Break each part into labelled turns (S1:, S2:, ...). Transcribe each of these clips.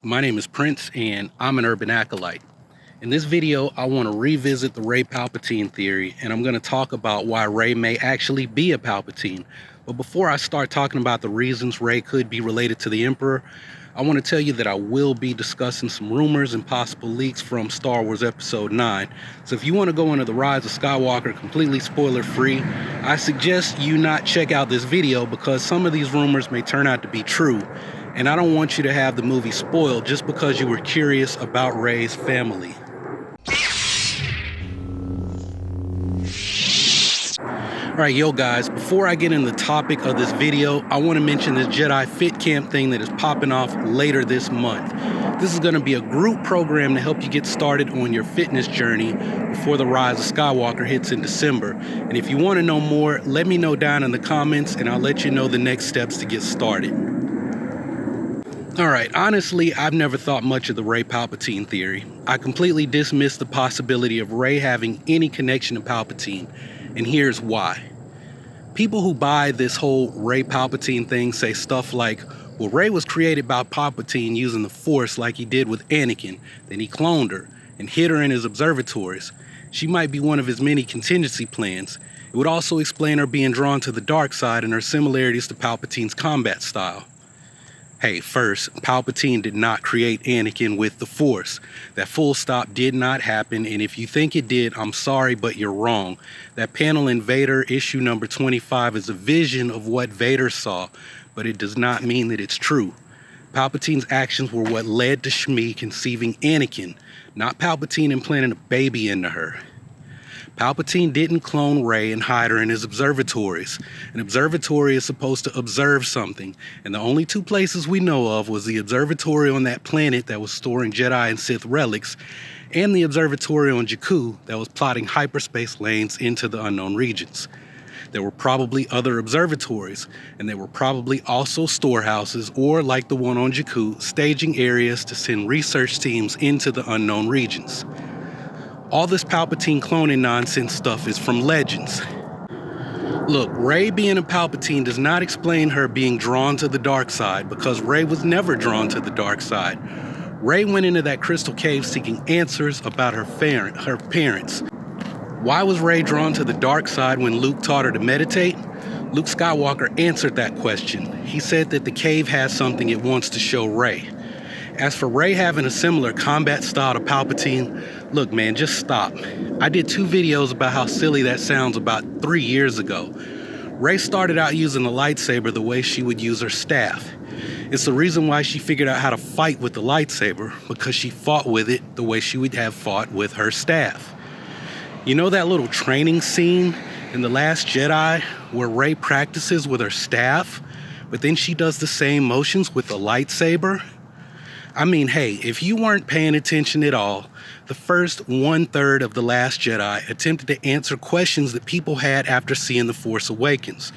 S1: My name is Prince and I'm an urban acolyte. In this video, I want to revisit the Rey Palpatine theory, and I'm going to talk about why Rey may actually be a Palpatine. But before I start talking about the reasons Rey could be related to the Emperor, I want to tell you that I will be discussing some rumors and possible leaks from Star Wars Episode 9. So if you want to go into The Rise of Skywalker completely spoiler free, I suggest you not check out this video because some of these rumors may turn out to be true. And I don't want you to have the movie spoiled just because you were curious about Rey's family. Alright, yo guys, before I get into the topic of this video, I want to mention this Jedi Fit Camp thing that is popping off later this month. This is going to be a group program to help you get started on your fitness journey before the Rise of Skywalker hits in December. And if you want to know more, let me know down in the comments and I'll let you know the next steps to get started. Alright, honestly, I've never thought much of the Rey Palpatine theory. I completely dismiss the possibility of Rey having any connection to Palpatine, and here's why. People who buy this whole Rey Palpatine thing say stuff like, well, Rey was created by Palpatine using the Force like he did with Anakin, then he cloned her and hid her in his observatories. She might be one of his many contingency plans. It would also explain her being drawn to the dark side and her similarities to Palpatine's combat style. Hey, first, Palpatine did not create Anakin with the Force. That full stop did not happen, and if you think it did, I'm sorry, but you're wrong. That panel in Vader issue number 25 is a vision of what Vader saw, but it does not mean that it's true. Palpatine's actions were what led to Shmi conceiving Anakin, not Palpatine implanting a baby into her. Palpatine didn't clone Rey and hide her in his observatories. An observatory is supposed to observe something, and the only two places we know of was the observatory on that planet that was storing Jedi and Sith relics, and the observatory on Jakku that was plotting hyperspace lanes into the unknown regions. There were probably other observatories, and there were probably also storehouses, or like the one on Jakku, staging areas to send research teams into the unknown regions. All this Palpatine cloning nonsense stuff is from Legends. Look, Rey being a Palpatine does not explain her being drawn to the dark side, because Rey was never drawn to the dark side. Rey went into that crystal cave seeking answers about her parents. Why was Rey drawn to the dark side when Luke taught her to meditate? Luke Skywalker answered that question. He said that the cave has something it wants to show Rey. As for Rey having a similar combat style to Palpatine, look man, just stop. I did 2 videos about how silly that sounds about 3 years ago. Rey started out using the lightsaber the way she would use her staff. It's the reason why she figured out how to fight with the lightsaber, because she fought with it the way she would have fought with her staff. You know that little training scene in The Last Jedi where Rey practices with her staff, but then she does the same motions with the lightsaber? I mean, hey, if you weren't paying attention at all, the first 1/3 of The Last Jedi attempted to answer questions that people had after seeing The Force Awakens.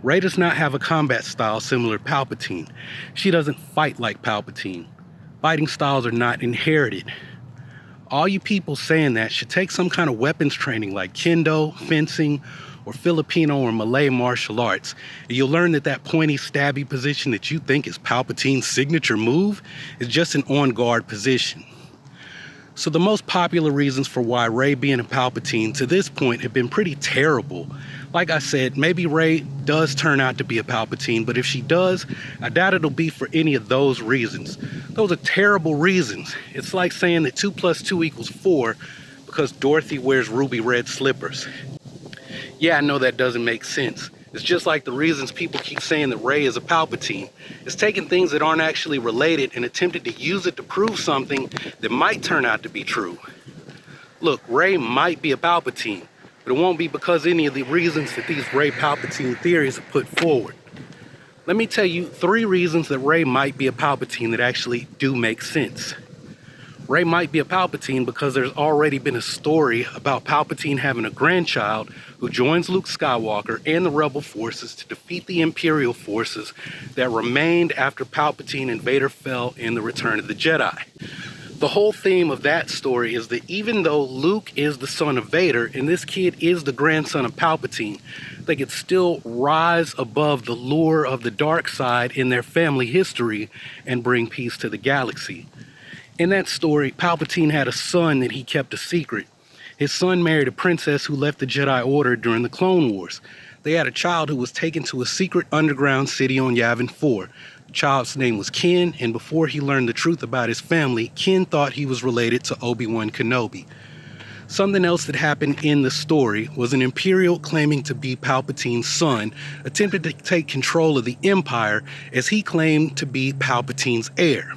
S1: Rey does not have a combat style similar to Palpatine. She doesn't fight like Palpatine. Fighting styles are not inherited. All you people saying that should take some kind of weapons training like Kendo, fencing, or Filipino or Malay martial arts, and you'll learn that that pointy, stabby position that you think is Palpatine's signature move is just an on-guard position. So the most popular reasons for why Rey being a Palpatine to this point have been pretty terrible. Like I said, maybe Rey does turn out to be a Palpatine, but if she does, I doubt it'll be for any of those reasons. Those are terrible reasons. It's like saying that 2 + 2 = 4 because Dorothy wears ruby red slippers. Yeah, I know that doesn't make sense. It's just like the reasons people keep saying that Rey is a Palpatine. It's taking things that aren't actually related and attempting to use it to prove something that might turn out to be true. Look, Rey might be a Palpatine, but it won't be because any of the reasons that these Rey Palpatine theories are put forward. Let me tell you 3 reasons that Rey might be a Palpatine that actually do make sense. Rey might be a Palpatine because there's already been a story about Palpatine having a grandchild who joins Luke Skywalker and the Rebel forces to defeat the Imperial forces that remained after Palpatine and Vader fell in the Return of the Jedi. The whole theme of that story is that even though Luke is the son of Vader and this kid is the grandson of Palpatine, they could still rise above the lure of the dark side in their family history and bring peace to the galaxy. In that story, Palpatine had a son that he kept a secret. His son married a princess who left the Jedi Order during the Clone Wars. They had a child who was taken to a secret underground city on Yavin 4. The child's name was Ken, and before he learned the truth about his family, Ken thought he was related to Obi-Wan Kenobi. Something else that happened in the story was an Imperial claiming to be Palpatine's son attempted to take control of the Empire as he claimed to be Palpatine's heir.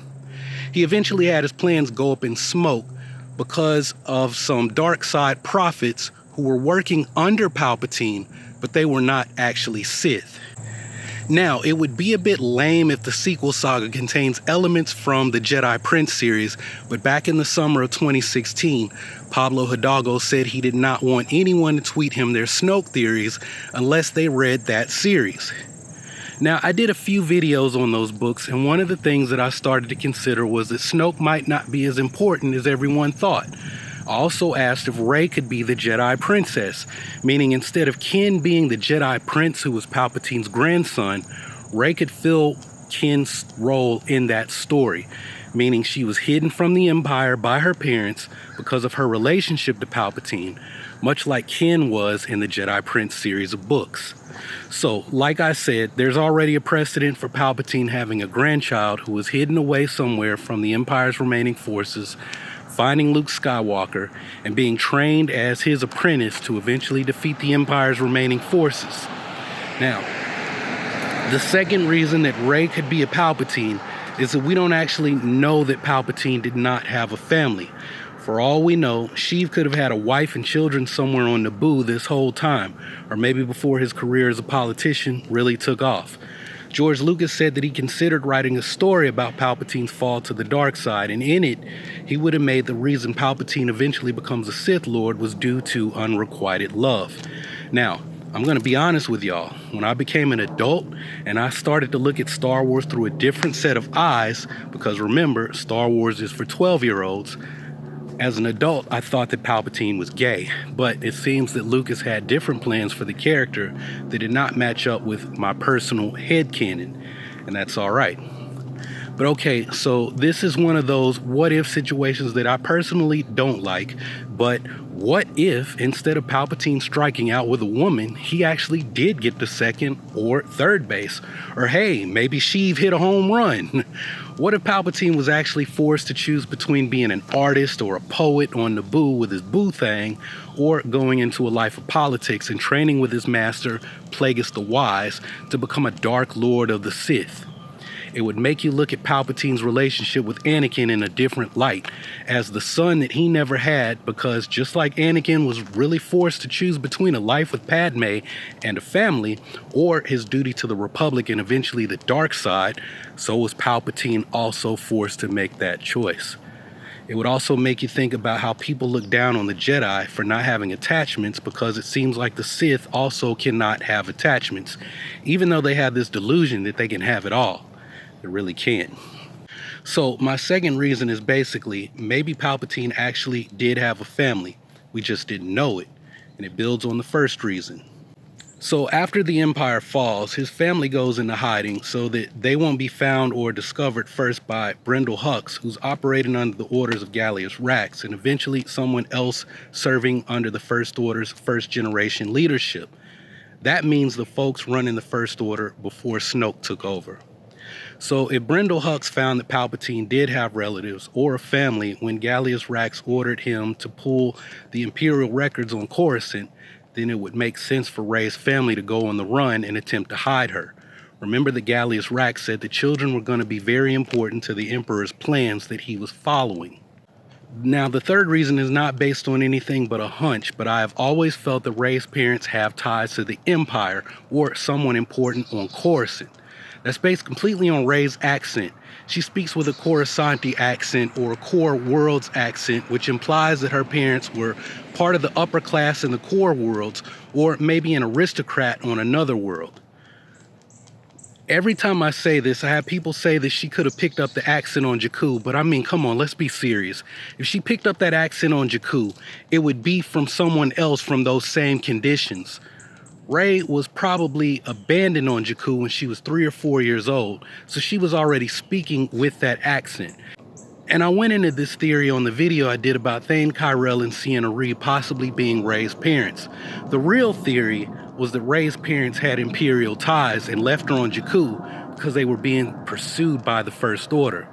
S1: He eventually had his plans go up in smoke because of some Darkside prophets who were working under Palpatine, but they were not actually Sith. Now, it would be a bit lame if the sequel saga contains elements from the Jedi Prince series, but back in the summer of 2016, Pablo Hidalgo said he did not want anyone to tweet him their Snoke theories unless they read that series. Now, I did a few videos on those books, and one of the things that I started to consider was that Snoke might not be as important as everyone thought. I also asked if Rey could be the Jedi Princess, meaning instead of Ken being the Jedi Prince who was Palpatine's grandson, Rey could fill Ken's role in that story, meaning she was hidden from the Empire by her parents because of her relationship to Palpatine, much like Ken was in the Jedi Prince series of books. So, like I said, there's already a precedent for Palpatine having a grandchild who was hidden away somewhere from the Empire's remaining forces, finding Luke Skywalker, and being trained as his apprentice to eventually defeat the Empire's remaining forces. Now, the second reason that Rey could be a Palpatine is that we don't actually know that Palpatine did not have a family. For all we know, Sheev could have had a wife and children somewhere on Naboo this whole time, or maybe before his career as a politician really took off. George Lucas said that he considered writing a story about Palpatine's fall to the dark side, and in it, he would have made the reason Palpatine eventually becomes a Sith Lord was due to unrequited love. Now, I'm going to be honest with y'all. When I became an adult and I started to look at Star Wars through a different set of eyes, because remember, Star Wars is for 12-year-olds, as an adult, I thought that Palpatine was gay, but it seems that Lucas had different plans for the character that did not match up with my personal headcanon, and that's all right. But okay, so this is one of those what-if situations that I personally don't like, but what if, instead of Palpatine striking out with a woman, he actually did get to second or third base? Or hey, maybe Sheev hit a home run? What if Palpatine was actually forced to choose between being an artist or a poet on Naboo with his boo thing, or going into a life of politics and training with his master, Plagueis the Wise, to become a Dark Lord of the Sith? It would make you look at Palpatine's relationship with Anakin in a different light, as the son that he never had, because just like Anakin was really forced to choose between a life with Padme and a family, or his duty to the Republic and eventually the dark side, so was Palpatine also forced to make that choice. It would also make you think about how people look down on the Jedi for not having attachments, because it seems like the Sith also cannot have attachments, even though they have this delusion that they can have it all. They really can't. So my second reason is basically maybe Palpatine actually did have a family. We just didn't know it. And it builds on the first reason. So after the Empire falls, his family goes into hiding so that they won't be found or discovered first by Brendol Hux, who's operating under the orders of Gallius Rax, and eventually someone else serving under the First Order's first generation leadership. That means the folks running the First Order before Snoke took over. So if Brendol Hux found that Palpatine did have relatives or a family when Gallius Rax ordered him to pull the Imperial records on Coruscant, then it would make sense for Rey's family to go on the run and attempt to hide her. Remember that Gallius Rax said the children were going to be very important to the Emperor's plans that he was following. Now, the third reason is not based on anything but a hunch, but I have always felt that Rey's parents have ties to the Empire or someone important on Coruscant. That's based completely on Rey's accent. She speaks with a Coruscanti accent or a Core Worlds accent, which implies that her parents were part of the upper class in the Core Worlds, or maybe an aristocrat on another world. Every time I say this, I have people say that she could have picked up the accent on Jakku, but I mean, come on, let's be serious. If she picked up that accent on Jakku, it would be from someone else from those same conditions. Rey was probably abandoned on Jakku when she was 3 or 4 years old, so she was already speaking with that accent. And I went into this theory on the video I did about Thane Kyrell and Ciena Ree possibly being Rey's parents. The real theory was that Rey's parents had Imperial ties and left her on Jakku because they were being pursued by the First Order.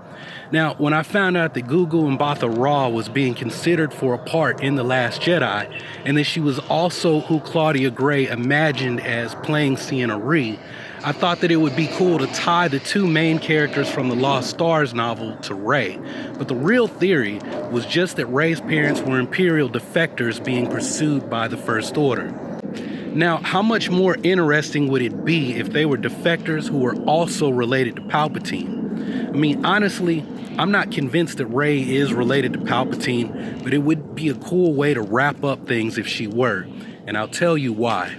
S1: Now, when I found out that Gugu Mbatha Raw was being considered for a part in The Last Jedi, and that she was also who Claudia Gray imagined as playing Ciena Ree, I thought that it would be cool to tie the two main characters from the Lost Stars novel to Rey. But the real theory was just that Rey's parents were Imperial defectors being pursued by the First Order. Now, how much more interesting would it be if they were defectors who were also related to Palpatine? I mean, honestly, I'm not convinced that Rey is related to Palpatine, but it would be a cool way to wrap up things if she were, and I'll tell you why.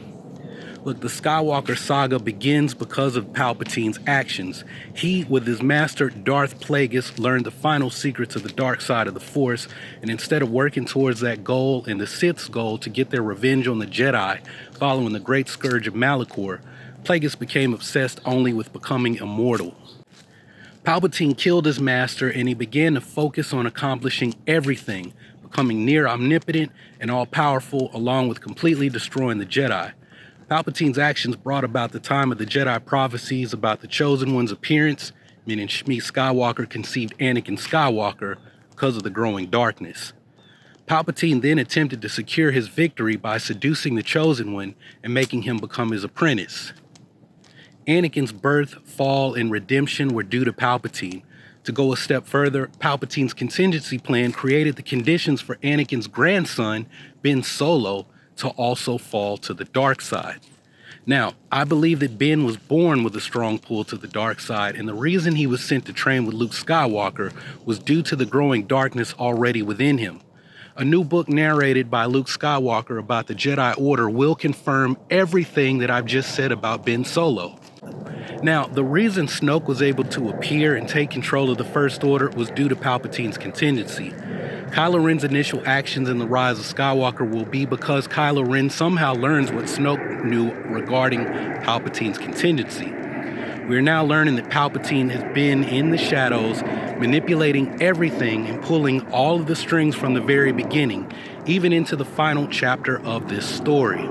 S1: Look, the Skywalker saga begins because of Palpatine's actions. He, with his master Darth Plagueis, learned the final secrets of the dark side of the Force, and instead of working towards that goal and the Sith's goal to get their revenge on the Jedi following the Great Scourge of Malachor, Plagueis became obsessed only with becoming immortal. Palpatine killed his master, and he began to focus on accomplishing everything, becoming near omnipotent and all-powerful, along with completely destroying the Jedi. Palpatine's actions brought about the time of the Jedi prophecies about the Chosen One's appearance, meaning Shmi Skywalker conceived Anakin Skywalker because of the growing darkness. Palpatine then attempted to secure his victory by seducing the Chosen One and making him become his apprentice. Anakin's birth, fall, and redemption were due to Palpatine. To go a step further, Palpatine's contingency plan created the conditions for Anakin's grandson, Ben Solo, to also fall to the dark side. Now, I believe that Ben was born with a strong pull to the dark side, and the reason he was sent to train with Luke Skywalker was due to the growing darkness already within him. A new book narrated by Luke Skywalker about the Jedi Order will confirm everything that I've just said about Ben Solo. Now, the reason Snoke was able to appear and take control of the First Order was due to Palpatine's contingency. Kylo Ren's initial actions in The Rise of Skywalker will be because Kylo Ren somehow learns what Snoke knew regarding Palpatine's contingency. We are now learning that Palpatine has been in the shadows, manipulating everything and pulling all of the strings from the very beginning, even into the final chapter of this story.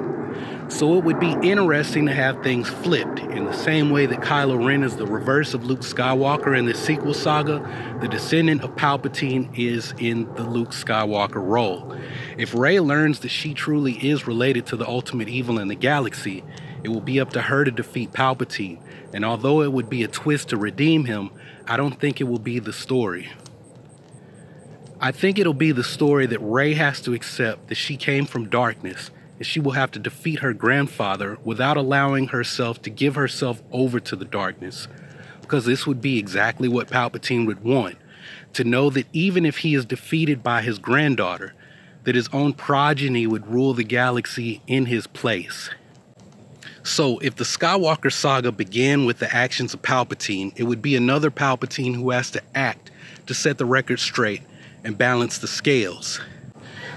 S1: So it would be interesting to have things flipped. In the same way that Kylo Ren is the reverse of Luke Skywalker in the sequel saga, the descendant of Palpatine is in the Luke Skywalker role. If Rey learns that she truly is related to the ultimate evil in the galaxy, it will be up to her to defeat Palpatine. And although it would be a twist to redeem him, I don't think it will be the story. I think it'll be the story that Rey has to accept that she came from darkness, and she will have to defeat her grandfather without allowing herself to give herself over to the darkness. Because this would be exactly what Palpatine would want, to know that even if he is defeated by his granddaughter, that his own progeny would rule the galaxy in his place. So if the Skywalker saga began with the actions of Palpatine, it would be another Palpatine who has to act to set the record straight and balance the scales.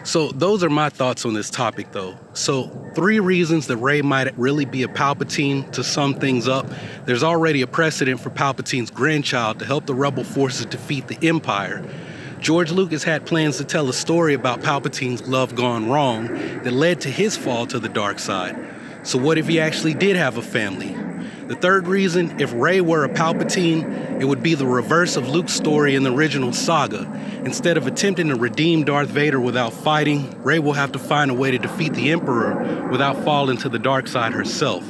S1: So those are my thoughts on this topic though. So 3 reasons that Rey might really be a Palpatine to sum things up. There's already a precedent for Palpatine's grandchild to help the rebel forces defeat the Empire. George Lucas had plans to tell a story about Palpatine's love gone wrong that led to his fall to the dark side. So what if he actually did have a family? The 3rd reason, if Rey were a Palpatine, it would be the reverse of Luke's story in the original saga. Instead of attempting to redeem Darth Vader without fighting, Rey will have to find a way to defeat the Emperor without falling to the dark side herself.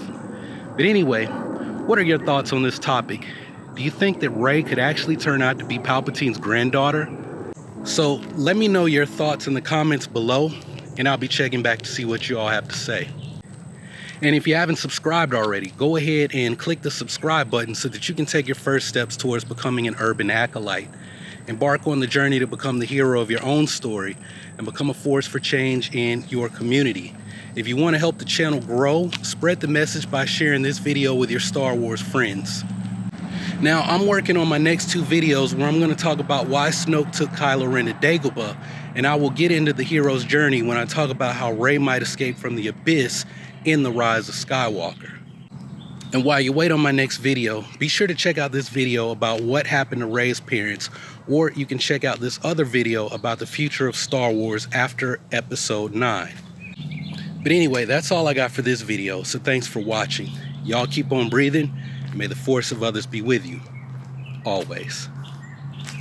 S1: But anyway, what are your thoughts on this topic? Do you think that Rey could actually turn out to be Palpatine's granddaughter? So let me know your thoughts in the comments below, and I'll be checking back to see what you all have to say. And if you haven't subscribed already, go ahead and click the subscribe button so that you can take your first steps towards becoming an urban acolyte. Embark on the journey to become the hero of your own story and become a force for change in your community. If you want to help the channel grow, spread the message by sharing this video with your Star Wars friends. Now, I'm working on my next 2 videos where I'm going to talk about why Snoke took Kylo Ren to Dagobah, and I will get into the hero's journey when I talk about how Rey might escape from the Abyss in The Rise of Skywalker. And while you wait on my next video, be sure to check out this video about what happened to Rey's parents, or you can check out this other video about the future of Star Wars after Episode 9. But anyway, that's all I got for this video, so thanks for watching. Y'all keep on breathing, and may the force of others be with you, always.